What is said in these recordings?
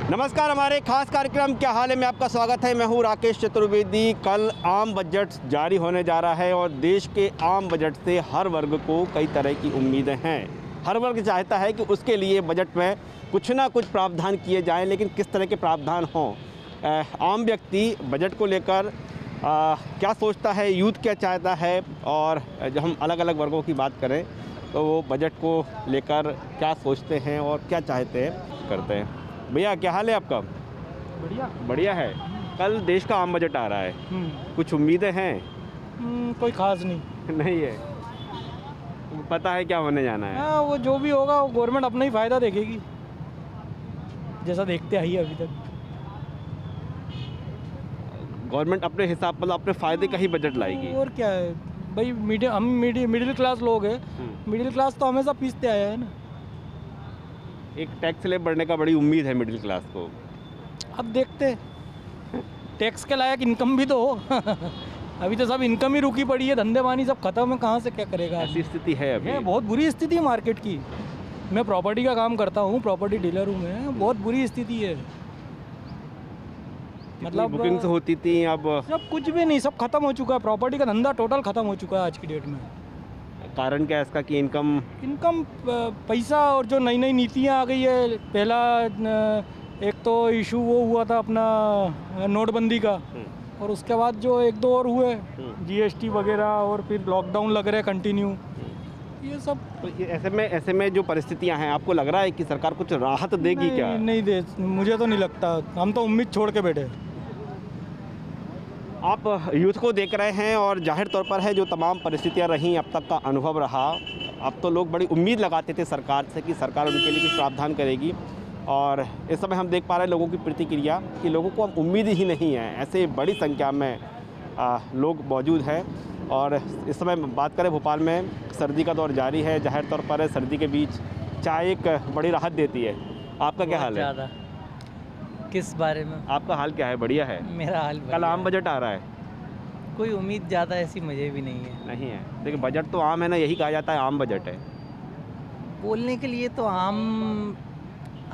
नमस्कार, हमारे खास कार्यक्रम क्या हाल है में आपका स्वागत है। मैं हूं राकेश चतुर्वेदी। कल आम बजट जारी होने जा रहा है और देश के आम बजट से हर वर्ग को कई तरह की उम्मीदें हैं। हर वर्ग चाहता है कि उसके लिए बजट में कुछ ना कुछ प्रावधान किए जाएं, लेकिन किस तरह के प्रावधान हों। आम व्यक्ति बजट को लेकर क्या सोचता है, यूथ क्या चाहता है, और जब हम अलग अलग वर्गों की बात करें तो वो बजट को लेकर क्या सोचते हैं और क्या चाहते हैं, करते हैं। भैया, क्या हाल है आपका? बढ़िया है। कल देश का आम बजट आ रहा है, कुछ उम्मीदें हैं? कोई खास नहीं नहीं है। पता है क्या होने जाना है? हाँ, वो जो भी होगा वो गवर्नमेंट अपना ही फ़ायदा देखेगी, जैसा देखते आई है अभी तक। गवर्नमेंट अपने हिसाब, मतलब अपने फ़ायदे का ही बजट लाएगी। और क्या है भाई, हम मिडिल क्लास लोग हैं। मिडिल क्लास तो हमेशा पीसते आया है ना। एक टैक्स स्लैब बढ़ने का बड़ी उम्मीद है मिडिल क्लास को। अब देखते हैं, टैक्स के लायक इनकम भी तो हो। अभी तो सब इनकम ही रुकी पड़ी है, धंधे पानी सब खत्म है, कहाँ से क्या करेगा। ऐसी स्थिति है अभी। है, बहुत बुरी स्थिति है मार्केट की। मैं प्रॉपर्टी का काम करता हूँ, प्रॉपर्टी डीलर हूँ मैं। बहुत बुरी स्थिति है, मतलब बुकिंग्स होती थी, अब सब कुछ भी नहीं, सब खत्म हो चुका है। प्रॉपर्टी का धंधा टोटल खत्म हो चुका है आज की डेट में। कारण क्या है इसका कि इनकम पैसा, और जो नई नई नीतियाँ आ गई है। पहला एक तो इशू वो हुआ था अपना नोटबंदी का, और उसके बाद जो एक दो और हुए, जीएसटी वगैरह, और फिर लॉकडाउन लग रहे कंटिन्यू, ये सब। तो ऐसे में जो परिस्थितियां हैं, आपको लग रहा है कि सरकार कुछ राहत देगी? क्या नहीं दे, मुझे तो नहीं लगता। हम तो उम्मीद छोड़ के बैठे। आप यूथ को देख रहे हैं और जाहिर तौर पर है जो तमाम परिस्थितियां रहीं, अब तक का अनुभव रहा, अब तो लोग बड़ी उम्मीद लगाते थे सरकार से कि सरकार उनके लिए कुछ प्रावधान करेगी। और इस समय हम देख पा रहे हैं लोगों की प्रतिक्रिया कि लोगों को अब उम्मीद ही नहीं है। ऐसे बड़ी संख्या में लोग मौजूद हैं। और इस समय बात करें, भोपाल में सर्दी का दौर जारी है। जाहिर तौर पर सर्दी के बीच चाय एक बड़ी राहत देती है। आपका क्या हाल है? किस बारे में? आपका हाल क्या है? बढ़िया है। मेरा हाल कल आम बजट आ रहा है, कोई उम्मीद ज़्यादा ऐसी मुझे भी नहीं है। नहीं है। देखिए, बजट तो आम है ना, यही कहा जाता है आम बजट है। बोलने के लिए तो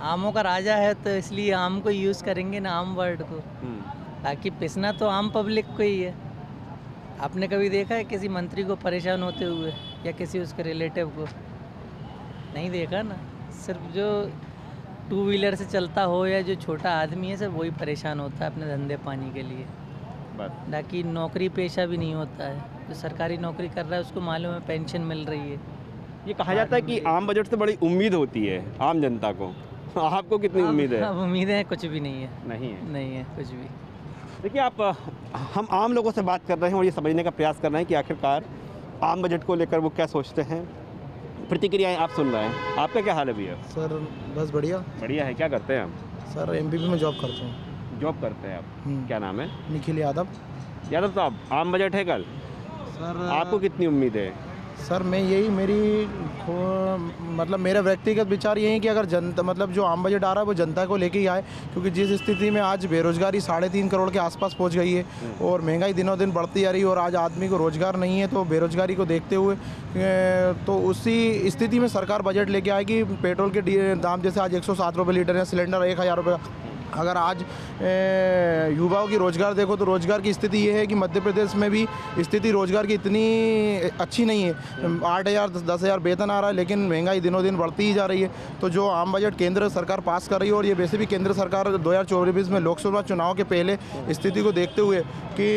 आमों का राजा है, तो इसलिए आम को यूज़ करेंगे ना, आम वर्ड को। ताकि पिसना तो आम पब्लिक को ही है। आपने कभी देखा है किसी मंत्री को परेशान होते हुए, या किसी उसके रिलेटिव को? नहीं देखा ना। सिर्फ जो टू व्हीलर से चलता हो या जो छोटा आदमी है, सिर्फ वही परेशान होता है अपने धंधे पानी के लिए। बस। बाकी नौकरी पेशा भी नहीं होता है। जो सरकारी नौकरी कर रहा है उसको मालूम है पेंशन मिल रही है। ये कहा जाता है कि आम बजट से बड़ी उम्मीद होती है आम जनता को। आपको कितनी उम्मीद है? अब उम्मीदें हैं, कुछ भी नहीं है। नहीं है। नहीं है कुछ भी। देखिए, हम आम लोगों से बात कर रहे हैं और ये समझने का प्रयास कर रहे हैं कि आखिरकार आम बजट को लेकर वो क्या सोचते हैं। प्रतिक्रियाएं आप सुन रहे हैं। आपका क्या हाल है भैया? सर बस बढ़िया। बढ़िया है। क्या करते हैं आप? सर एमपीपी में जॉब करता हूँ। जॉब करते हैं आप? क्या नाम है? निखिल यादव। यादव साहब, आम बजट है कल, सर आपको कितनी उम्मीद है? सर मैं यही मतलब मेरा व्यक्तिगत विचार यही कि अगर जनता, मतलब जो आम बजट आ रहा है वो जनता को लेके ही आए, क्योंकि जिस स्थिति में आज बेरोजगारी 3.5 करोड़ के आसपास पहुंच गई है और महंगाई दिनों दिन बढ़ती जा रही है और आज आदमी को रोजगार नहीं है, तो बेरोजगारी को देखते हुए तो उसी स्थिति में सरकार बजट लेके आएगी। पेट्रोल के दाम जैसे आज 107 रुपये लीटर है, सिलेंडर 1000 रुपये। अगर आज युवाओं की रोज़गार देखो तो रोज़गार की स्थिति ये है कि मध्य प्रदेश में भी स्थिति रोज़गार की इतनी अच्छी नहीं है। 8,000 10,000 वेतन आ रहा है, लेकिन महंगाई दिनों दिन बढ़ती ही जा रही है। तो जो आम बजट केंद्र सरकार पास कर रही है, और ये वैसे भी केंद्र सरकार 2024 में लोकसभा चुनाव के पहले स्थिति को देखते हुए कि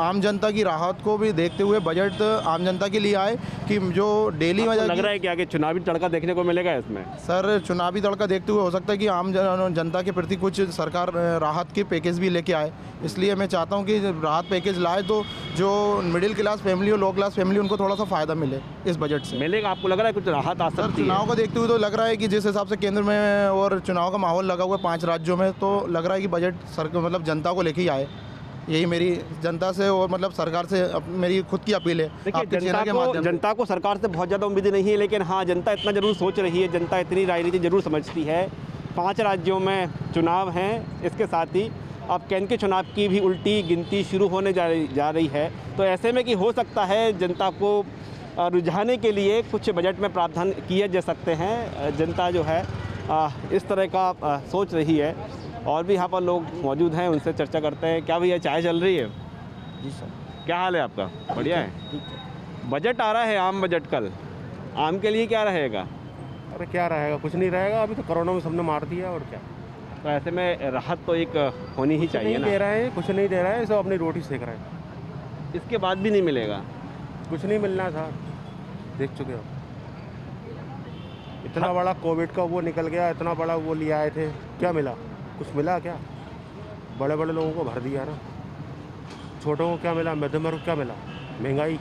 आम जनता की राहत को भी देखते हुए बजट आम जनता के लिए आए कि जो डेली लग रहा है कि आगे चुनावी तड़का देखने को मिलेगा इसमें? सर चुनावी तड़का देखते हुए हो सकता है कि आम जनता के प्रति कुछ सरकार राहत के पैकेज भी लेके आए। इसलिए मैं चाहता हूं कि राहत पैकेज लाए तो जो मिडिल क्लास फैमिली और लो क्लास फैमिली उनको थोड़ा सा फ़ायदा मिले इस बजट से। मिलेगा? आपको लग रहा है कुछ राहत आ सकती है? चुनाव को देखते हुए तो लग रहा है कि जिस हिसाब से केंद्र में और चुनाव का माहौल लगा हुआ है 5 राज्यों में, तो लग रहा है कि बजट मतलब जनता को लेके ही आए। यही मेरी जनता से और मतलब सरकार से मेरी खुद की अपील है। देखिए, जनता को सरकार से बहुत ज़्यादा उम्मीदें नहीं है, लेकिन हाँ, जनता इतना ज़रूर सोच रही है, जनता इतनी राजनीति ज़रूर समझती है। 5 राज्यों में चुनाव हैं, इसके साथ ही अब केंद्र के चुनाव की भी उल्टी गिनती शुरू होने जा रही है। तो ऐसे में कि हो सकता है जनता को रुझाने के लिए कुछ बजट में प्रावधान किए जा सकते हैं। जनता जो है इस तरह का सोच रही है। और भी यहाँ पर लोग मौजूद हैं, उनसे चर्चा करते हैं। क्या भैया चाय चल रही है? जी सर। क्या हाल है आपका? बढ़िया है। ठीक है। बजट आ रहा है, आम बजट कल। आम के लिए क्या रहेगा? अरे क्या रहेगा, कुछ नहीं रहेगा। अभी तो कोरोना में सबने मार दिया और क्या। तो ऐसे में राहत तो एक होनी ही चाहिए नहीं दे ना। रहे हैं, कुछ नहीं दे रहे हैं, सब अपनी रोटी सेक रहे हैं। इसके बाद भी नहीं मिलेगा? कुछ नहीं मिलना था, देख चुके हो। इतना बड़ा कोविड का वो निकल गया, इतना बड़ा वो ले आए थे, क्या मिला? कुछ मिला क्या? बड़े बड़े लोगों को भर दिया ना, छोटों को क्या मिला? मध्यम वर्ग को क्या मिला? महंगाई।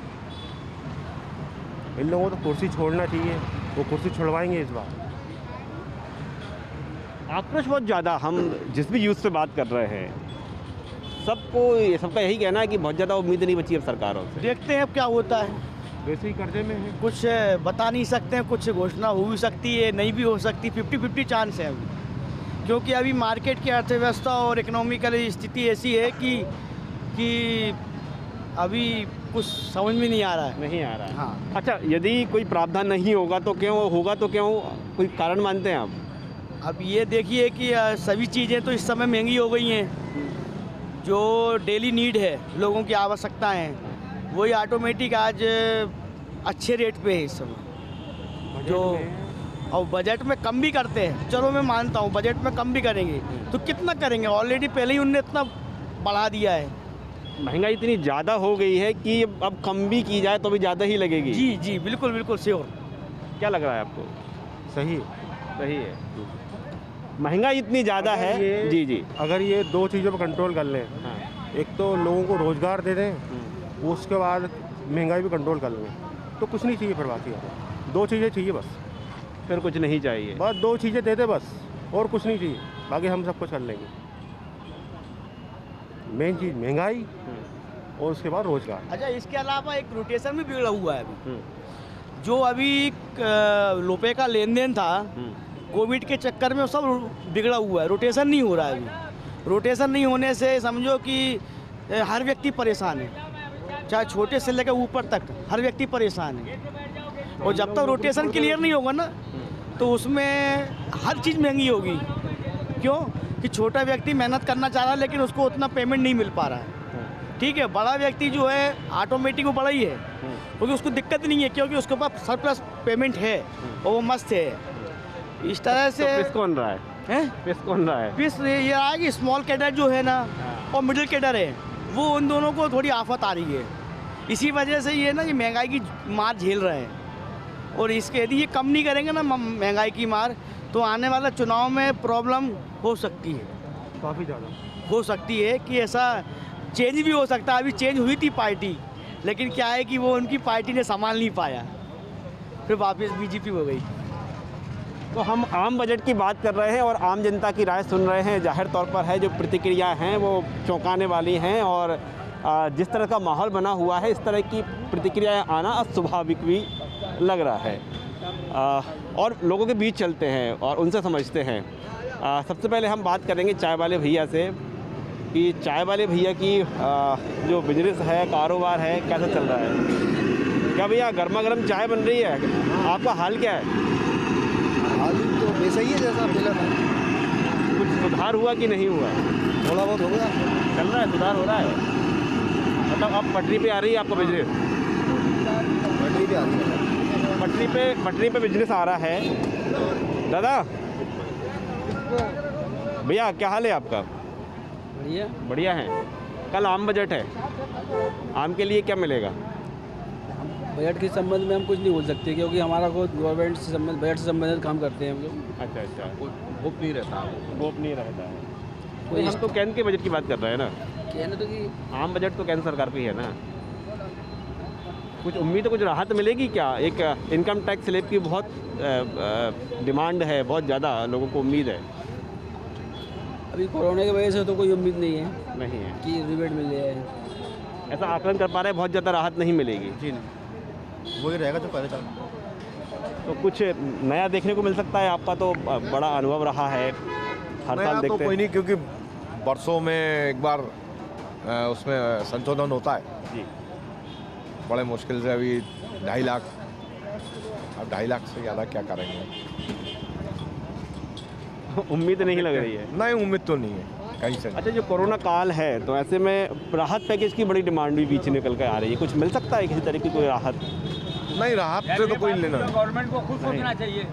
इन लोगों को तो कुर्सी छोड़ना चाहिए, वो कुर्सी छुड़वाएंगे इस बार। आक्रोश बहुत ज़्यादा, हम जिस भी यूथ से बात कर रहे हैं सबका यही कहना है कि बहुत ज़्यादा उम्मीद नहीं बची अब सरकारों से। देखते हैं अब क्या होता है। वैसे ही कर्जे में है। कुछ बता नहीं सकते हैं, कुछ घोषणा हो भी सकती है, नहीं भी हो सकती। 50-50 चांस है अभी, क्योंकि अभी मार्केट की अर्थव्यवस्था और इकोनॉमिकल स्थिति ऐसी है कि अभी कुछ समझ में नहीं आ रहा है। नहीं आ रहा है। हाँ। अच्छा, यदि कोई प्रावधान नहीं होगा तो क्यों, होगा तो क्यों, कोई कारण मानते हैं आप? अब ये देखिए कि सभी चीज़ें तो इस समय महंगी हो गई हैं। जो डेली नीड है, लोगों की आवश्यकताएं हैं, वही ऑटोमेटिक आज अच्छे रेट पे है इस समय। जो और बजट में कम भी करते हैं, चलो मैं मानता हूँ बजट में कम भी करेंगे तो कितना करेंगे? ऑलरेडी पहले ही उनने इतना बढ़ा दिया है। महंगाई इतनी ज़्यादा हो गई है कि अब कम भी की जाए तो भी ज़्यादा ही लगेगी। जी जी, बिल्कुल बिल्कुल श्योर। क्या लग रहा है आपको? सही। सही है। महंगाई इतनी ज़्यादा है। जी जी। अगर ये दो चीज़ों पर कंट्रोल कर लें, हाँ। एक तो लोगों को रोज़गार दे दें, उसके बाद महंगाई भी कंट्रोल कर लें, तो कुछ नहीं चाहिए। फिर बाकी दो चीज़ें चाहिए बस। फिर कुछ नहीं चाहिए। बस दो चीज़ें दे दे बस, और कुछ नहीं चाहिए, बाकी हम सब कुछ कर लेंगे। मेन चीज़ महंगाई और उसके बाद रोज़गार। अच्छा, इसके अलावा एक रोटेशन भी बिगड़ा हुआ है अभी। जो अभी रुपए का लेन देन था, कोविड के चक्कर में सब बिगड़ा हुआ है, रोटेशन नहीं हो रहा है अभी। रोटेशन नहीं होने से समझो कि हर व्यक्ति परेशान है, चाहे छोटे से लेकर ऊपर तक हर व्यक्ति परेशान है। और जब तक रोटेशन क्लियर नहीं होगा ना, तो उसमें हर चीज़ महंगी होगी। क्यों कि छोटा व्यक्ति मेहनत करना चाह रहा है लेकिन उसको उतना पेमेंट नहीं मिल पा रहा है। ठीक है, बड़ा व्यक्ति जो है ऑटोमेटिक वो बड़ा ही है, क्योंकि उसको दिक्कत नहीं है, क्योंकि उसके पास सरप्लस पेमेंट है और वो मस्त है। इस तरह से तो पिस कौन रहा है? पिस कौन रहा है? पिस ये आ कि स्मॉल कैडर जो है ना और मिडिल कैडर है, वो उन दोनों को थोड़ी आफत आ रही है। इसी वजह से ये ना ये महंगाई की मार झेल रहे हैं। और इसके यदि ये कम नहीं करेंगे ना महंगाई की मार, तो आने वाला चुनाव में प्रॉब्लम हो सकती है, काफ़ी ज़्यादा हो सकती है कि ऐसा चेंज भी हो सकता है। अभी चेंज हुई थी पार्टी, लेकिन क्या है कि वो उनकी पार्टी ने संभाल नहीं पाया, फिर वापस बीजेपी हो गई। तो हम आम बजट की बात कर रहे हैं और आम जनता की राय सुन रहे हैं। जाहिर तौर पर है जो प्रतिक्रिया हैं वो चौंकाने वाली हैं, और जिस तरह का माहौल बना हुआ है इस तरह की प्रतिक्रियाएं आना स्वाभाविक भी लग रहा है। और लोगों के बीच चलते हैं और उनसे समझते हैं। सबसे पहले हम बात करेंगे चाय वाले भैया से कि चाय वाले भैया की जो बिजनेस है, कारोबार है, कैसा चल रहा है? क्या भैया गर्मा गर्म चाय बन रही है? आपका हाल क्या है? हाल तो वैसा ही है जैसा पहले था। कुछ सुधार हुआ कि नहीं हुआ? थोड़ा बहुत हो गया, चल रहा है, सुधार हो रहा है। मतलब अब पटरी पे आ रही है आपका बिजनेस? बैटरी भी आती है। पटरी पे बिजनेस आ रहा है। दादा भैया क्या हाल है आपका? बढ़िया। बढ़िया है। कल आम बजट है, आम के लिए क्या मिलेगा? बजट के संबंध में हम कुछ नहीं बोल सकते, क्योंकि हमारा खुद गवर्नमेंट से संबंध, बजट से संबंधित काम करते हैं हम लोग। अच्छा अच्छा, होप नहीं रहता। होप नहीं रहता है। कोई हम तो केंद्र के बजट की बात कर रहे हैं ना। कहना तो कि आम बजट तो केंद्र सरकार की है ना। कुछ उम्मीद है, कुछ राहत मिलेगी क्या? एक इनकम टैक्स स्लैब की बहुत डिमांड है, बहुत ज़्यादा लोगों को उम्मीद है। अभी कोरोना की वजह से तो कोई उम्मीद नहीं है नहीं है, कि रिबेट मिल जाए। ऐसा आकलन कर पा रहे हैं, बहुत ज़्यादा राहत नहीं मिलेगी। जी नहीं, वही रहेगा जो पहले चल। तो कुछ नया देखने को मिल सकता है? आपका तो बड़ा अनुभव रहा है, हर साल नया तो देखते कोई हैं। नहीं, क्योंकि बरसों में एक बार उसमें संशोधन होता है जी। बड़े मुश्किल से। अभी 2.5 लाख, अब 2.5 लाख से ज़्यादा क्या करेंगे? उम्मीद नहीं लग रही है। नहीं, उम्मीद तो नहीं है कहीं से। अच्छा, जो कोरोना काल है तो ऐसे में राहत पैकेज की बड़ी डिमांड भी बीच निकल कर आ रही है, कुछ मिल सकता है किसी तरह की कोई राहत? नहीं, राहत से तो कोई लेना नहीं। गवर्नमेंट को खुद सोचना चाहिए।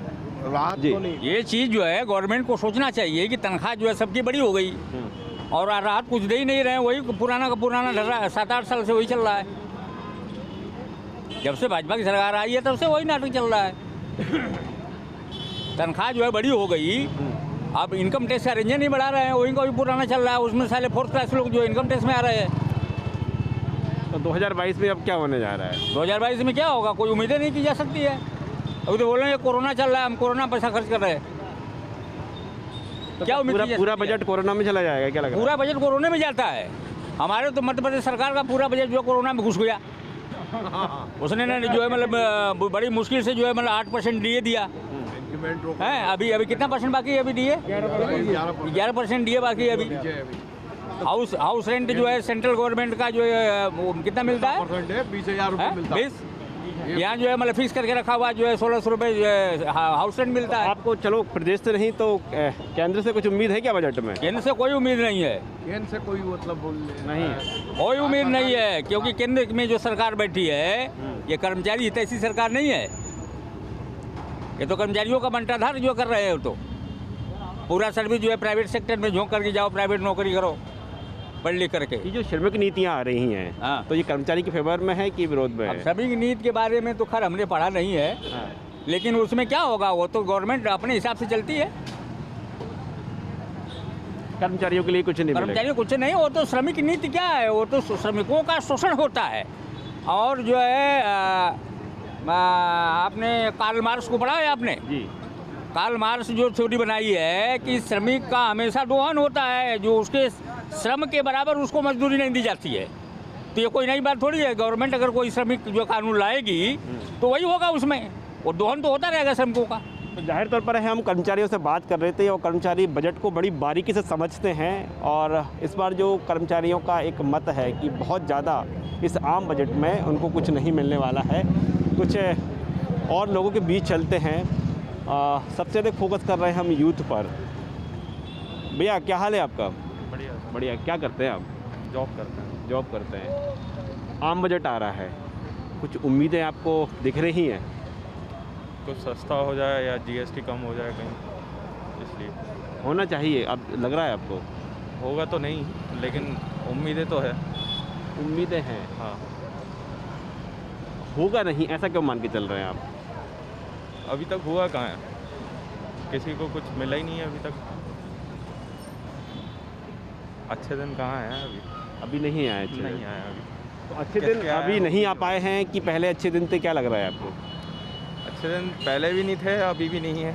राहत जी। तो नहीं। ये चीज़ जो है गवर्नमेंट को सोचना चाहिए कि तनख्वाह जो है सबकी बड़ी हो गई और राहत कुछ दे ही नहीं रहे, वही पुराना का पुराना ढल रहा है। 7-8 साल से वही चल रहा है। जब से भाजपा की सरकार आई है तब से वही नाटक चल रहा है। तनख्वाह जो है बड़ी हो गई, अब इनकम टैक्स का रेंजर नहीं बढ़ा रहे हैं, वही का भी पुराना चल रहा है। उसमें साले 4th क्लास लोग जो इनकम टैक्स में आ रहे हैं। तो 2022 में अब क्या होने जा रहा है? 2022 में क्या होगा, कोई उम्मीदें नहीं की जा सकती है। अभी तो बोल रहे हैं कोरोना चल रहा है, हम कोरोना पैसा खर्च कर रहे हैं। क्या उम्मीद की जा पूरा सकती है? बजट कोरोना में चला जाएगा क्या लग रहा है? पूरा बजट कोरोना में जाता है। हमारे तो मध्य प्रदेश सरकार का पूरा बजट जो है कोरोना में घुस गया। उसने ना जो है मतलब बड़ी मुश्किल से जो है मतलब 8% डीए दिया है। अभी कितना परसेंट बाकी है? अभी डीए 11% डीए बाकी है अभी। हाउस रेंट जो है सेंट्रल गवर्नमेंट का जो है वो कितना मिलता है? 20,000 रुपये मिलता है। 20। यहाँ जो है मतलब फिक्स करके रखा हुआ जो है 1600 रुपये जो है हाउस रेंट मिलता है। आपको चलो प्रदेश से नहीं तो केंद्र से कुछ उम्मीद है क्या बजट में? केंद्र से कोई उम्मीद नहीं है। केंद्र से कोई मतलब नहीं, कोई उम्मीद नहीं है, क्योंकि केंद्र में जो सरकार बैठी है ये कर्मचारी हितैषी सरकार नहीं है। ये तो कर्मचारियों का बंटाधार जो कर रहे हैं। तो पूरा सर्विस जो है प्राइवेट सेक्टर में झोंक करके जाओ, प्राइवेट नौकरी करो पढ़ लिख करके। ये जो श्रमिक नीतियाँ आ रही हैं, हाँ। तो ये कर्मचारी के फेवर में है कि विरोध में अब है? सभी की नीति के बारे में तो खैर हमने पढ़ा नहीं है, हाँ। लेकिन उसमें क्या होगा वो तो गवर्नमेंट अपने हिसाब से चलती है। कर्मचारियों के लिए कुछ नहीं मिलेगा। कर्मचारियों कुछ नहीं, वो तो श्रमिक नीति क्या है, वो तो श्रमिकों का शोषण होता है। और जो है आपने कार्ल मार्क्स को पढ़ा है आपने? जी। कार्ल मार्क्स जो थ्योरी बनाई है कि श्रमिक का हमेशा दोहन होता है, जो उसके श्रम के बराबर उसको मजदूरी नहीं दी जाती है। तो ये कोई नई बात थोड़ी है। गवर्नमेंट अगर कोई श्रमिक जो कानून लाएगी तो वही होगा, उसमें वो दोहन तो होता रहेगा श्रमिकों का। तो जाहिर तौर पर है, हम कर्मचारियों से बात कर रहे थे और कर्मचारी बजट को बड़ी बारीकी से समझते हैं और इस बार जो कर्मचारियों का एक मत है कि बहुत ज़्यादा इस आम बजट में उनको कुछ नहीं मिलने वाला है। कुछ और लोगों के बीच चलते हैं। सबसे ज़्यादा फोकस कर रहे हैं हम यूथ पर। भैया क्या हाल है आपका? बढ़िया बढ़िया। क्या करते हैं आप? जॉब करते हैं। जॉब करते हैं। आम बजट आ रहा है, कुछ उम्मीदें आपको दिख रही हैं? कुछ सस्ता हो जाए या जीएसटी कम हो जाए कहीं, इसलिए होना चाहिए। अब लग रहा है आपको? होगा तो नहीं, लेकिन उम्मीदें तो है। उम्मीदें हैं। हाँ, होगा नहीं ऐसा क्यों मान के चल रहे हैं आप? अभी तक हुआ कहाँ है, किसी को कुछ मिला ही नहीं है अभी तक। अच्छे दिन कहाँ हैं अभी? अभी नहीं आए अच्छे नहीं दिन। आया अभी। तो अच्छे कैसे दिन आया अभी है? नहीं आ पाए हैं कि पहले अच्छे दिन थे? क्या लग रहा है आपको? अच्छे दिन पहले भी नहीं थे, अभी भी नहीं है।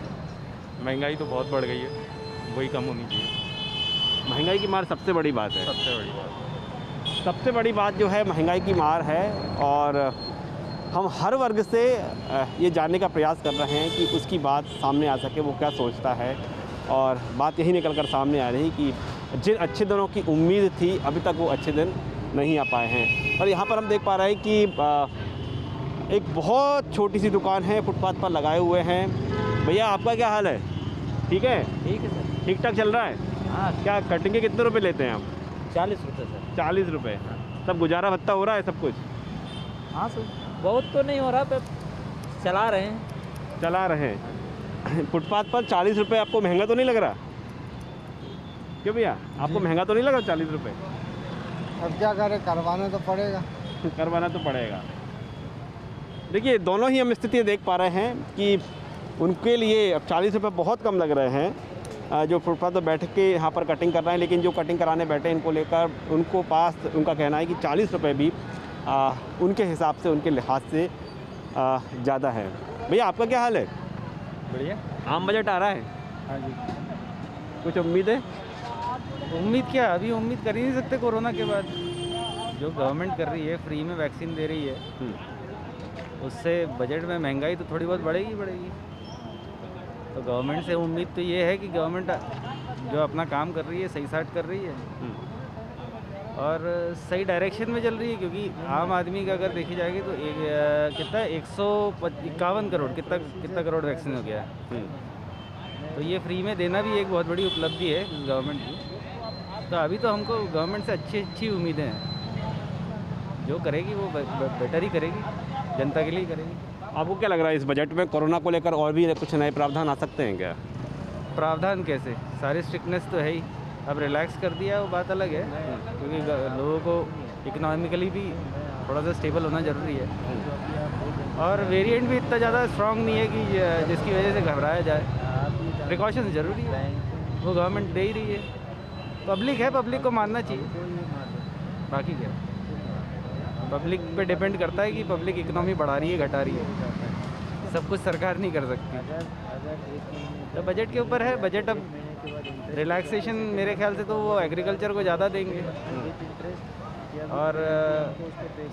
महंगाई तो बहुत बढ़ गई है, वही कम होनी चाहिए। महंगाई की मार सबसे बड़ी बात है। सबसे बड़ी बात। सबसे बड़ी बात जो है महंगाई की मार है और हम हर वर्ग से ये जानने का प्रयास कर रहे हैं कि उसकी बात सामने आ सके, वो क्या सोचता है। और बात यही निकल कर सामने आ रही कि जिन अच्छे दिनों की उम्मीद थी अभी तक वो अच्छे दिन नहीं आ पाए हैं। और यहाँ पर हम देख पा रहे हैं कि एक बहुत छोटी सी दुकान है, फुटपाथ पर लगाए हुए हैं। भैया आपका क्या हाल है? ठीक है? ठीक है सर। ठीक ठाक चल रहा है? हाँ, क्या कटिंग के कितने रुपए लेते हैं आप? 40 रुपये सर। 40 रुपये। सब गुजारा भत्ता हो रहा है सब कुछ? हाँ सर, बहुत तो नहीं हो रहा पर चला रहे हैं। चला रहे हैं। फुटपाथ पर 40 रुपये आपको महंगा तो नहीं लग रहा? क्यों भैया, आपको महंगा तो नहीं लगा 40 रुपये? अब क्या करें, करवाना तो पड़ेगा। करवाना तो पड़ेगा। देखिए दोनों ही हम स्थितियाँ देख पा रहे हैं कि उनके लिए अब 40 रुपये बहुत कम लग रहे हैं जो फुटपाथ पर बैठ के यहाँ पर कटिंग कर रहे हैं। लेकिन जो कटिंग कराने बैठे हैं इनको लेकर उनको पास उनका कहना है कि 40 रुपये भी उनके हिसाब से, उनके लिहाज से ज़्यादा है। भैया आपका क्या हाल है? बढ़िया। आम बजट आ रहा है, हाँ जी। कुछ उम्मीद है? उम्मीद क्या, अभी उम्मीद कर ही नहीं सकते कोरोना के बाद। जो गवर्नमेंट कर रही है, फ्री में वैक्सीन दे रही है, उससे बजट में महंगाई तो थोड़ी बहुत बढ़ेगी। तो गवर्नमेंट से उम्मीद तो ये है कि गवर्नमेंट जो अपना काम कर रही है सही साट कर रही है और सही डायरेक्शन में चल रही है। क्योंकि आम आदमी का अगर देखी जाएगी तो कितना 151 करोड़ कितना करोड़ वैक्सीन हो गया है। तो ये फ्री में देना भी एक बहुत बड़ी उपलब्धि है गवर्नमेंट की। तो अभी तो हमको गवर्नमेंट से अच्छी उम्मीदें हैं। जो करेगी वो बेटर ही करेगी, जनता के लिए ही करेगी। आपको क्या लग रहा है इस बजट में कोरोना को लेकर और भी कुछ नए प्रावधान आ सकते हैं क्या? प्रावधान कैसे, सारी स्ट्रिक्टनेस तो है ही, अब रिलैक्स कर दिया वो बात अलग है, क्योंकि लोगों को इकोनॉमिकली भी थोड़ा सा स्टेबल होना ज़रूरी है। और वेरिएंट भी इतना ज़्यादा स्ट्रॉन्ग नहीं है कि जिसकी वजह से घबराया जाए। प्रिकॉशन ज़रूरी है, वो गवर्नमेंट दे ही रही है। पब्लिक है, पब्लिक को मानना चाहिए, बाकी क्या। पब्लिक पे डिपेंड करता है कि पब्लिक इकोनॉमी बढ़ा रही है घटा रही है, सब कुछ सरकार नहीं कर सकती। तो बजट के ऊपर है। बजट अब रिलैक्सेशन मेरे ख्याल से तो वो एग्रीकल्चर को ज़्यादा देंगे, और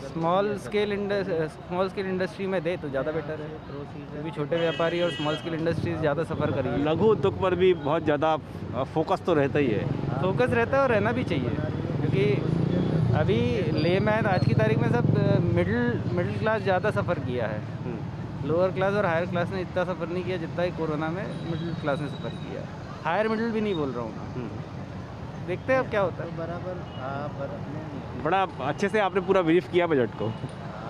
स्मॉल स्केल इंडस्ट्री में दे तो ज़्यादा बेटर है, क्योंकि छोटे व्यापारी और स्मॉल स्केल इंडस्ट्रीज ज़्यादा सफ़र करेंगे। लघु उद्योग पर भी बहुत ज़्यादा फोकस तो रहता ही है। फोकस रहता है और रहना भी चाहिए, क्योंकि अभी लेमैन आज की तारीख में सब मिडिल क्लास ज़्यादा सफ़र किया है। लोअर क्लास और हायर क्लास ने इतना सफ़र नहीं किया जितना ही कोरोना में मिडिल क्लास ने सफ़र किया। हायर मिडिल भी नहीं बोल रहा हूँ, देखते हैं अब क्या होता है। बड़ा अच्छे से आपने पूरा ब्रीफ किया बजट को।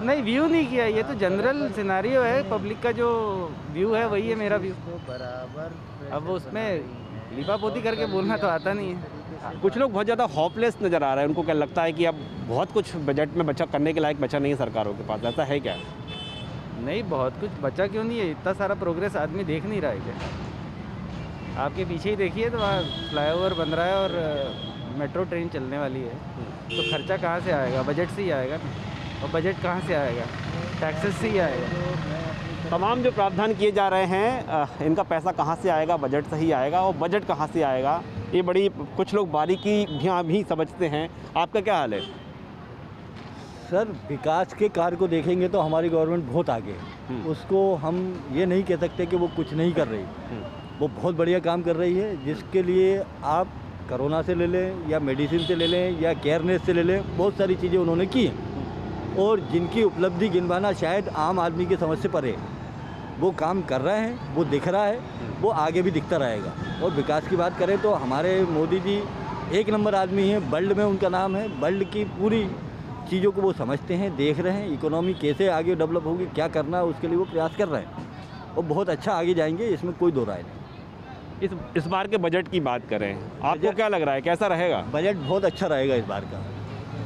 नहीं, व्यू नहीं किया, ये तो जनरल सिनारियो है, पब्लिक का जो व्यू है वही है मेरा व्यू। अब उसमें लिपापोती करके बोलना तो आता नहीं है। कुछ लोग बहुत ज़्यादा होपलेस नज़र आ रहे हैं, उनको क्या लगता है कि अब बहुत कुछ बजट में बचा करने के लायक बचा नहीं है सरकारों के पास, ऐसा है क्या? नहीं, बहुत कुछ बचा क्यों नहीं है, इतना सारा प्रोग्रेस आदमी देख नहीं रहा है क्या? आपके पीछे ही देखिए तो वहाँ फ्लाईओवर बन रहा है और मेट्रो ट्रेन चलने वाली है, तो खर्चा कहाँ से आएगा? बजट से ही आएगा ना। और बजट कहाँ से आएगा? टैक्सेस से ही आएगा। तमाम जो प्रावधान किए जा रहे हैं इनका पैसा कहाँ से आएगा? बजट से ही आएगा। और बजट कहाँ से आएगा, ये बड़ी कुछ लोग बारीकी भी समझते हैं। आपका क्या हाल है? सर, विकास के कार्य को देखेंगे तो हमारी गवर्नमेंट बहुत आगे है। उसको हम ये नहीं कह सकते कि वो कुछ नहीं कर रही, वो बहुत बढ़िया काम कर रही है। जिसके लिए आप कोरोना से ले लें या मेडिसिन से ले लें या केयरनेस से ले लें, बहुत सारी चीज़ें उन्होंने की हैं, और जिनकी उपलब्धि गिनवाना शायद आम आदमी की समझ से परे। वो काम कर रहे हैं, वो दिख रहा है, वो आगे भी दिखता रहेगा। और विकास की बात करें तो हमारे मोदी जी एक नंबर आदमी हैं, वर्ल्ड में उनका नाम है। वर्ल्ड की पूरी चीज़ों को वो समझते हैं, देख रहे हैं, इकोनॉमी कैसे आगे डेवलप होगी, क्या करना है, उसके लिए वो प्रयास कर रहे हैं, और बहुत अच्छा आगे जाएंगे, इसमें कोई दो राय नहीं। इस बार के बजट की बात करें, आपको क्या लग रहा है, कैसा रहेगा? बजट बहुत अच्छा रहेगा इस बार का,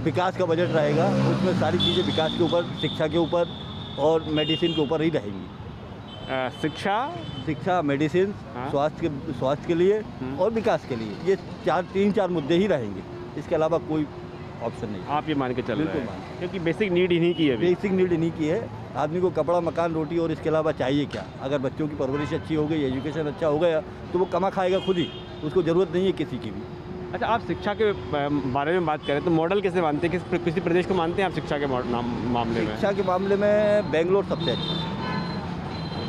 विकास का बजट रहेगा। उसमें सारी चीज़ें विकास के ऊपर, शिक्षा के ऊपर और मेडिसिन के ऊपर ही रहेंगी। शिक्षा, मेडिसिन, स्वास्थ्य के लिए और विकास के लिए, ये तीन चार मुद्दे ही रहेंगे, इसके अलावा कोई ऑप्शन नहीं। आप ये मान के चल रहे हैं, क्योंकि बेसिक नीड इन्हीं की है। बेसिक नीड इन्हीं की है। आदमी को कपड़ा, मकान, रोटी और इसके अलावा चाहिए क्या? अगर बच्चों की परवरिश अच्छी हो गई, एजुकेशन अच्छा हो गया, तो वो कमा खाएगा खुद ही, उसको ज़रूरत नहीं है किसी की भी। अच्छा, आप शिक्षा के बारे में बात करें तो मॉडल कैसे मानते हैं, किसी प्रदेश को मानते हैं आप शिक्षा के मामले में? शिक्षा के मामले में बेंगलोर सबसे अच्छा है,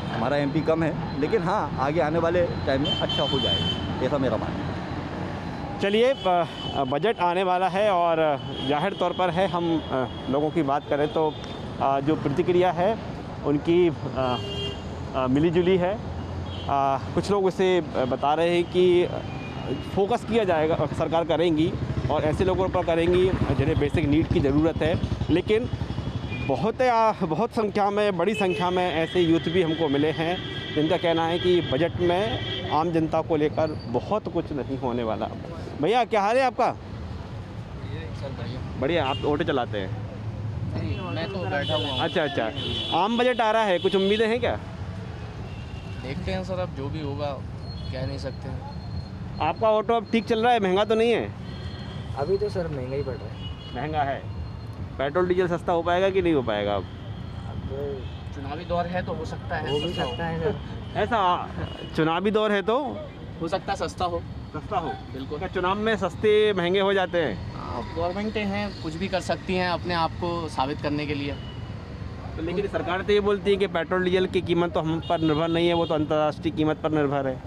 हमारा एमपी कम है, लेकिन हाँ, आगे आने वाले टाइम में अच्छा हो जाएगा, ऐसा मेरा मानना है। चलिए, बजट आने वाला है और जाहिर तौर पर है, हम लोगों की बात करें तो जो प्रतिक्रिया है उनकी मिलीजुली है। कुछ लोग इसे बता रहे हैं कि फोकस किया जाएगा, सरकार करेंगी और ऐसे लोगों पर करेंगी जिन्हें बेसिक नीड की ज़रूरत है। लेकिन बहुत संख्या में, बड़ी संख्या में ऐसे यूथ भी हमको मिले हैं जिनका कहना है कि बजट में आम जनता को लेकर बहुत कुछ नहीं होने वाला। भैया, क्या हाल है आपका? बढ़िया। आप ऑटो चलाते हैं? मैं तो बैठा हुआ हूँ। अच्छा, आम बजट आ रहा है, कुछ उम्मीदें हैं क्या? देखते हैं सर, अब जो भी होगा कह नहीं सकते। आपका ऑटो अब ठीक चल रहा है, महंगा तो नहीं है? अभी तो सर महंगा ही पड़ रहा है। महंगा है। पेट्रोल डीजल सस्ता हो पाएगा कि नहीं हो पाएगा? अब चुनावी दौर है तो हो सकता है, हो भी सकता है सर। ऐसा चुनावी दौर है तो हो सकता है सस्ता हो। बिल्कुल। क्या चुनाव में सस्ते महंगे हो जाते हैं? गवर्नमेंटें हैं, कुछ भी कर सकती हैं अपने आप को साबित करने के लिए। तो लेकिन सरकार तो ये बोलती है कि पेट्रोल डीजल की कीमत तो हम पर निर्भर नहीं है, वो तो अंतर्राष्ट्रीय कीमत पर निर्भर है।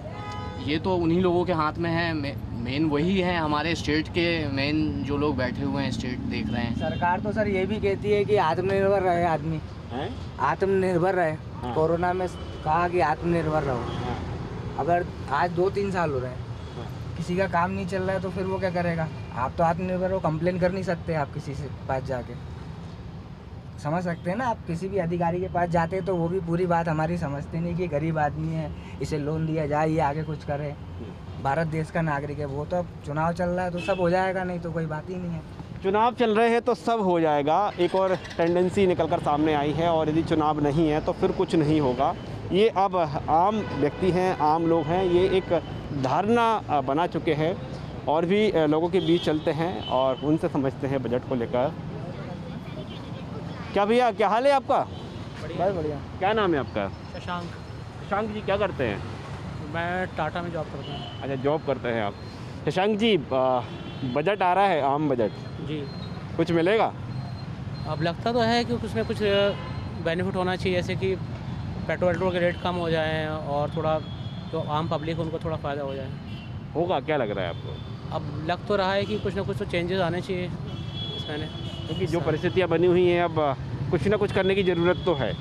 ये तो उन्हीं लोगों के हाथ में है, मेन वही है, हमारे स्टेट के मेन जो लोग बैठे हुए हैं, स्टेट देख रहे हैं। सरकार तो सर ये भी कहती है कि आत्मनिर्भर रहे आदमी, आत्मनिर्भर रहे। कोरोना में कहा कि आत्मनिर्भर रहो, अगर आज 2-3 साल हो रहे हैं, किसी का काम नहीं चल रहा है तो फिर वो क्या करेगा? आप तो आत्मनिर्भर हो, कंप्लेन कर नहीं सकते आप किसी से पास जाके, समझ सकते हैं ना। आप किसी भी अधिकारी के पास जाते हैं तो वो भी पूरी बात हमारी समझते नहीं कि गरीब आदमी है, इसे लोन दिया जाए, ये आगे कुछ करे, भारत देश का नागरिक है। वो तो अब चुनाव चल रहा है तो सब हो जाएगा, नहीं तो कोई बात ही नहीं है। चुनाव चल रहे हैं तो सब हो जाएगा, एक और टेंडेंसी निकल कर सामने आई है, और यदि चुनाव नहीं है तो फिर कुछ नहीं होगा। ये अब आम व्यक्ति हैं, आम लोग हैं, ये एक धारणा बना चुके हैं, और भी लोगों के बीच चलते हैं और उनसे समझते हैं बजट को लेकर। क्या भैया, क्या हाल है आपका? बहुत बढ़िया। क्या नाम है आपका? शशांक। शशांक जी, क्या करते हैं? मैं टाटा में जॉब करता हूँ। अच्छा, जॉब करते हैं आप। शशांक जी, बजट आ रहा है, आम बजट जी। कुछ मिलेगा? अब लगता तो है कि कुछ ना कुछ बेनिफिट होना चाहिए, जैसे कि पेट्रोल के रेट कम हो जाएं और थोड़ा जो आम पब्लिक उनको थोड़ा फ़ायदा हो जाए। होगा, क्या लग रहा है आपको? अब लग तो रहा है कि कुछ ना कुछ तो चेंजेस आने चाहिए इसमें, क्योंकि जो परिस्थितियाँ बनी हुई हैं अब कुछ ना कुछ करने की ज़रूरत तो है।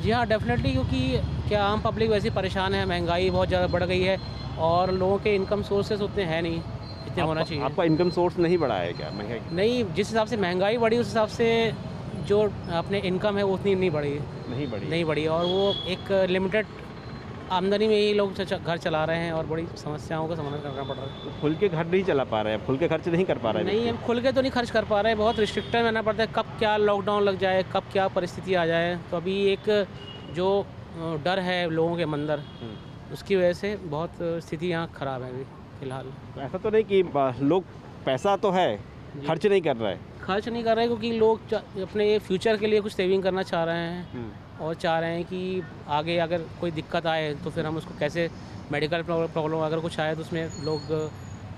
जी हाँ, डेफिनेटली, क्योंकि क्या आम पब्लिक वैसे परेशान है, महंगाई बहुत ज़्यादा बढ़ गई है और लोगों के इनकम सोर्सेस उतने हैं नहीं जितने होना चाहिए। आपका इनकम सोर्स नहीं बढ़ा है क्या? महंगाई नहीं, जिस हिसाब से महंगाई बढ़ी उस हिसाब से जो अपने इनकम है वो उतनी नहीं बढ़ी और वो एक लिमिटेड आमदनी में ही लोग घर चला रहे हैं और बड़ी समस्याओं का सामना करना पड़ रहा है। तो खुल के घर नहीं चला पा रहे हैं, खुल के खर्च नहीं कर पा रहे हैं? नहीं, हम खुल के तो नहीं खर्च कर पा रहे हैं, बहुत रिस्ट्रिक्टेड रहना पड़ता है, कब क्या लॉकडाउन लग जाए, कब क्या परिस्थिति आ जाए। तो अभी एक जो डर है लोगों के अंदर, उसकी वजह से बहुत स्थिति यहाँ ख़राब है अभी फ़िलहाल। ऐसा तो नहीं कि लोग पैसा तो है, खर्च नहीं कर रहे? खर्च नहीं कर रहे क्योंकि लोग अपने फ्यूचर के लिए कुछ सेविंग करना चाह रहे हैं और चाह रहे हैं कि आगे अगर कोई दिक्कत आए तो फिर हम उसको कैसे, मेडिकल प्रॉब्लम अगर कुछ आए तो उसमें लोग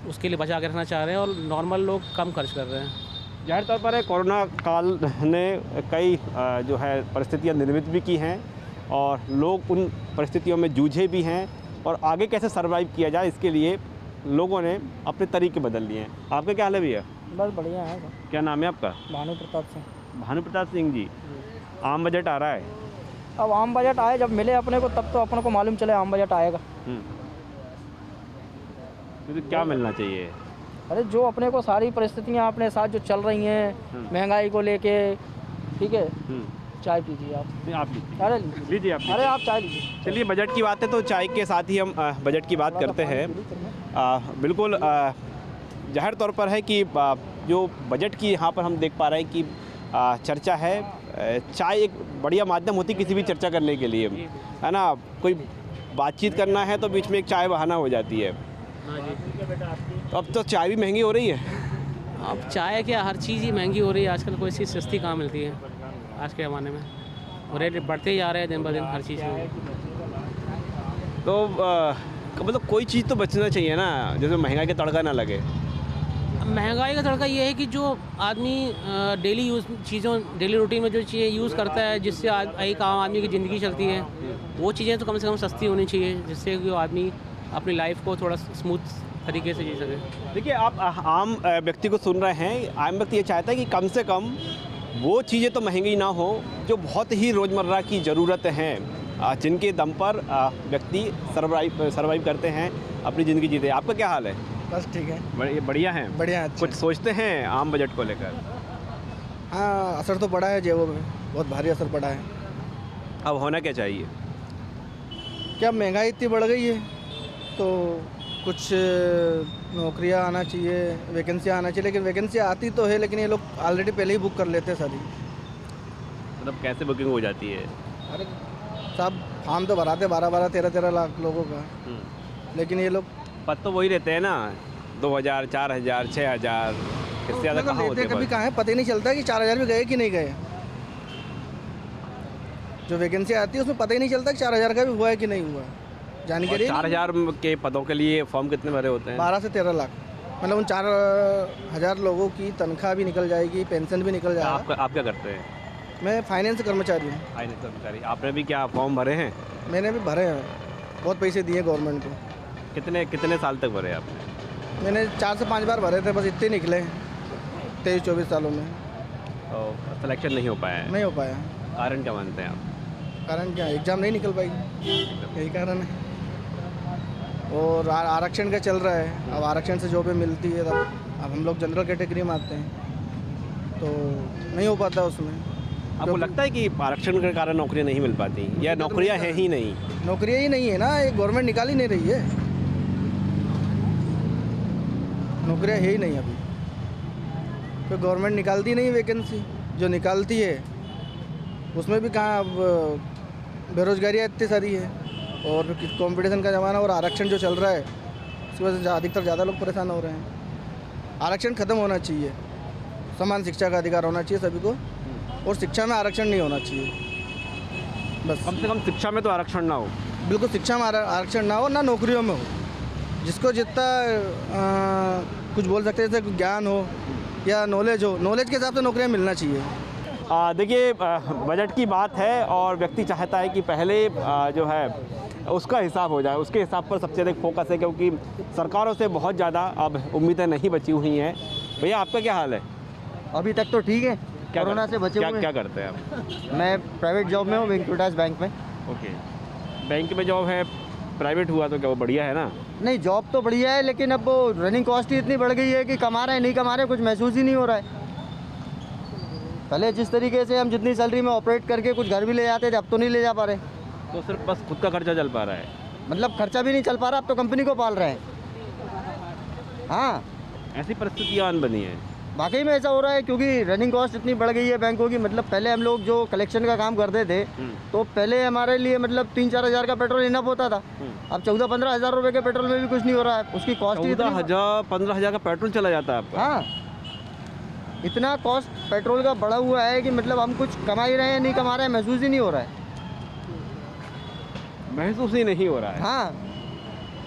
उसके लिए बचा के रखना चाह रहे हैं और नॉर्मल लोग कम खर्च कर रहे हैं। जाहिर तौर पर कोरोना काल ने कई जो है परिस्थितियाँ निर्मित भी की हैं और लोग उन परिस्थितियों में जूझे भी हैं, और आगे कैसे सर्वाइव किया जाए इसके लिए लोगों ने अपने तरीके बदल लिए हैं। आपका क्या हाल है भैया? बस बढ़िया है। क्या नाम है आपका? भानु प्रताप सिंह। भानु प्रताप सिंह जी, आम बजट आ रहा है। अब आम बजट आए जब मिले अपने को तब तो अपने को मालूम चले आम बजट आएगा। तो क्या मिलना चाहिए? अरे जो अपने को सारी परिस्थितियाँ अपने साथ जो चल रही हैं, महंगाई को लेके, ठीक है, चाय पीजिए आप। अरे लीजिए आप। अरे आप चाय लीजिए। चलिए, बजट की बात है तो चाय के साथ ही हम बजट की बात करते हैं। बिल्कुल जाहिर तौर पर है कि जो बजट की यहाँ पर हम देख पा रहे हैं कि चर्चा है। चाय एक बढ़िया माध्यम होती है किसी भी चर्चा करने के लिए, है ना। कोई बातचीत करना है तो बीच में एक चाय बहाना हो जाती है। तो अब तो चाय भी महंगी हो रही है। अब चाय क्या, हर चीज़ ही महंगी हो रही है आजकल, कोई चीज़ सस्ती कहाँ मिलती है आज के ज़माने में, और रेट बढ़ते ही जा रहे हैं दिन ब दिन हर चीज़ में। तो मतलब कोई चीज़ तो बचना चाहिए ना, जैसे महंगाई का तड़का ना लगे। महंगाई का तड़का ये है कि जो आदमी डेली यूज़ चीज़ों, डेली रूटीन में जो चीज़ें यूज़ करता है जिससे एक आम आदमी की ज़िंदगी चलती है, वो चीज़ें तो कम से कम सस्ती होनी चाहिए जिससे कि वो आदमी अपनी लाइफ को थोड़ा स्मूथ तरीके से जी सके। देखिए, आप आम व्यक्ति को सुन रहे हैं। आम व्यक्ति ये चाहता है कि कम से कम वो चीज़ें तो महंगी ना हो जो बहुत ही रोज़मर्रा की ज़रूरत हैं, जिनके दम पर व्यक्ति सर्वाइव करते हैं, अपनी ज़िंदगी जीते हैं। आपका क्या हाल है? बस ठीक है। बढ़िया है। बढ़िया। कुछ सोचते हैं आम बजट को लेकर? हाँ, असर तो पड़ा है जेबों में, बहुत भारी असर पड़ा है। अब होना क्या चाहिए? क्या महंगाई इतनी बढ़ गई है तो कुछ नौकरियां आना चाहिए, वैकेंसियां आना चाहिए, लेकिन वैकेंसियां आती तो है लेकिन ये लोग ऑलरेडी पहले ही बुक कर लेते हैं सारी। मतलब कैसे बुकिंग हो जाती है? अरे सब फॉर्म तो भराते 12-12, 13-13 लाख लोगों का, लेकिन ये लोग पद तो वही रहते हैं ना, 2000, 4000, 6000, इससे ज़्यादा कहाँ होते हैं? कभी कहाँ है, पता ही नहीं चलता कि 4000 भी गए कि नहीं गए। जो वैकेंसी आती है उसमें पता ही नहीं चलता कि 4000 का भी हुआ है कि नहीं हुआ। जानकारी 4000 के पदों के लिए फॉर्म कितने भरे होते हैं? 12 से 13 लाख, मतलब उन 4000 लोगों की तनख्वाह भी निकल जाएगी, पेंशन भी निकल जाएगा। आप क्या करते हैं? मैं फाइनेंस कर्मचारी हूँ। फाइनेंस कर्मचारी। आपने भी क्या फॉर्म भरे हैं? मैंने भी भरे हैं, बहुत पैसे दिए गवर्नमेंट को। कितने साल तक भरे आपने? मैंने 4 से 5 बार भरे थे, बस इतने निकले 23-24 सालों में। तो सिलेक्शन नहीं हो पाया है? नहीं हो पाया। कारण क्या मानते हैं आप? कारण क्या, एग्ज़ाम नहीं निकल पाई, यही कारण है। और आरक्षण का चल रहा है। अब आरक्षण से जॉबें मिलती है, तब अब हम लोग जनरल कैटेगरी में आते हैं तो नहीं हो पाता उसमें। आपको लगता है कि आरक्षण के कारण नौकरियां नहीं मिल पाती या नौकरियां हैं ही नहीं? नौकरियां ही नहीं है ना, ये गवर्नमेंट निकाल ही नहीं रही है, नौकरियां है ही नहीं अभी। तो गवर्नमेंट निकालती नहीं वैकेंसी, जो निकालती है उसमें भी कहाँ अब बेरोजगारियाँ इतनी सारी है और कंपटीशन का ज़माना और आरक्षण जो चल रहा है उसकी वजह से अधिकतर ज़्यादा लोग परेशान हो रहे हैं। आरक्षण ख़त्म होना चाहिए, समान शिक्षा का अधिकार होना चाहिए सभी को, और शिक्षा में आरक्षण नहीं होना चाहिए। बस कम से कम शिक्षा में तो आरक्षण ना हो। बिल्कुल, शिक्षा में आरक्षण ना हो, ना नौकरियों में हो। जिसको जितना कुछ बोल सकते हैं, जैसे ज्ञान हो या नॉलेज हो, नॉलेज के हिसाब से नौकरियाँ मिलना चाहिए। देखिए, बजट की बात है और व्यक्ति चाहता है कि पहले जो है उसका हिसाब हो जाए, उसके हिसाब पर सबसे अधिक फोकस है, क्योंकि सरकारों से बहुत ज़्यादा अब उम्मीदें नहीं बची हुई हैं। भैया, आपका क्या हाल है? अभी तक तो ठीक है, कोरोना से बचे हुए। क्या करते हैं आप? मैं प्राइवेट जॉब में हूँ, वेंकटेश बैंक में। ओके, बैंक में जॉब है, प्राइवेट हुआ तो क्या वो बढ़िया है ना? नहीं, जॉब तो बढ़िया है, लेकिन अब वो रनिंग कॉस्ट ही इतनी बढ़ गई है कि कमा रहे हैं नहीं कमा रहे कुछ महसूस ही नहीं हो रहा है। पहले जिस तरीके से हम जितनी सैलरी में ऑपरेट करके कुछ घर भी ले जाते थे, अब तो नहीं ले जा पा रहे। तो सिर्फ बस खुद का खर्चा चल पा रहा है? मतलब खर्चा भी नहीं चल पा रहा, अब तो कंपनी को पाल रहे हैं। हाँ, ऐसी परिस्थितियाँ बनी है। वाकई में ऐसा हो रहा है, क्योंकि रनिंग कॉस्ट इतनी बढ़ गई है बैंकों की। मतलब पहले हम लोग जो कलेक्शन का काम करते थे तो पहले हमारे लिए मतलब 3-4 हज़ार का पेट्रोल इनफ होता था। अब 14-15 हज़ार रुपये के पेट्रोल में भी कुछ नहीं हो रहा है, उसकी कॉस्ट ही 14-15 हज़ार का पेट्रोल चला जाता है आपका? हाँ, इतना कॉस्ट पेट्रोल का बढ़ा हुआ है कि मतलब हम कुछ कमा ही रहे हैं नहीं कमा रहे हैं, महसूस ही नहीं हो रहा है। महसूस ही नहीं हो रहा है। हाँ,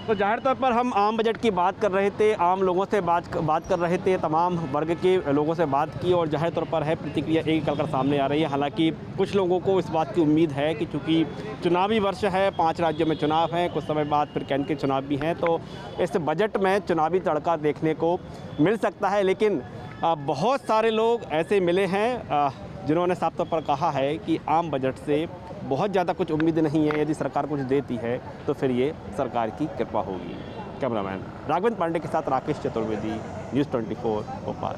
तो जाहिर तौर पर हम आम बजट की बात कर रहे थे, आम लोगों से बात कर रहे थे, तमाम वर्ग के लोगों से बात की और जाहिर तौर पर है प्रतिक्रिया एक निकल कर सामने आ रही है। हालांकि कुछ लोगों को इस बात की उम्मीद है कि चूँकि चुनावी वर्ष है, 5 राज्यों में चुनाव हैं, कुछ समय बाद फिर केंद्र के चुनाव भी हैं, तो इस बजट में चुनावी तड़का देखने को मिल सकता है। लेकिन बहुत सारे लोग ऐसे मिले हैं जिन्होंने साफ तौर पर कहा है कि आम बजट से बहुत ज़्यादा कुछ उम्मीद नहीं है, यदि सरकार कुछ देती है तो फिर ये सरकार की कृपा होगी। कैमरामैन राघवेंद्र पांडे के साथ राकेश चतुर्वेदी, न्यूज़ 24 भोपाल।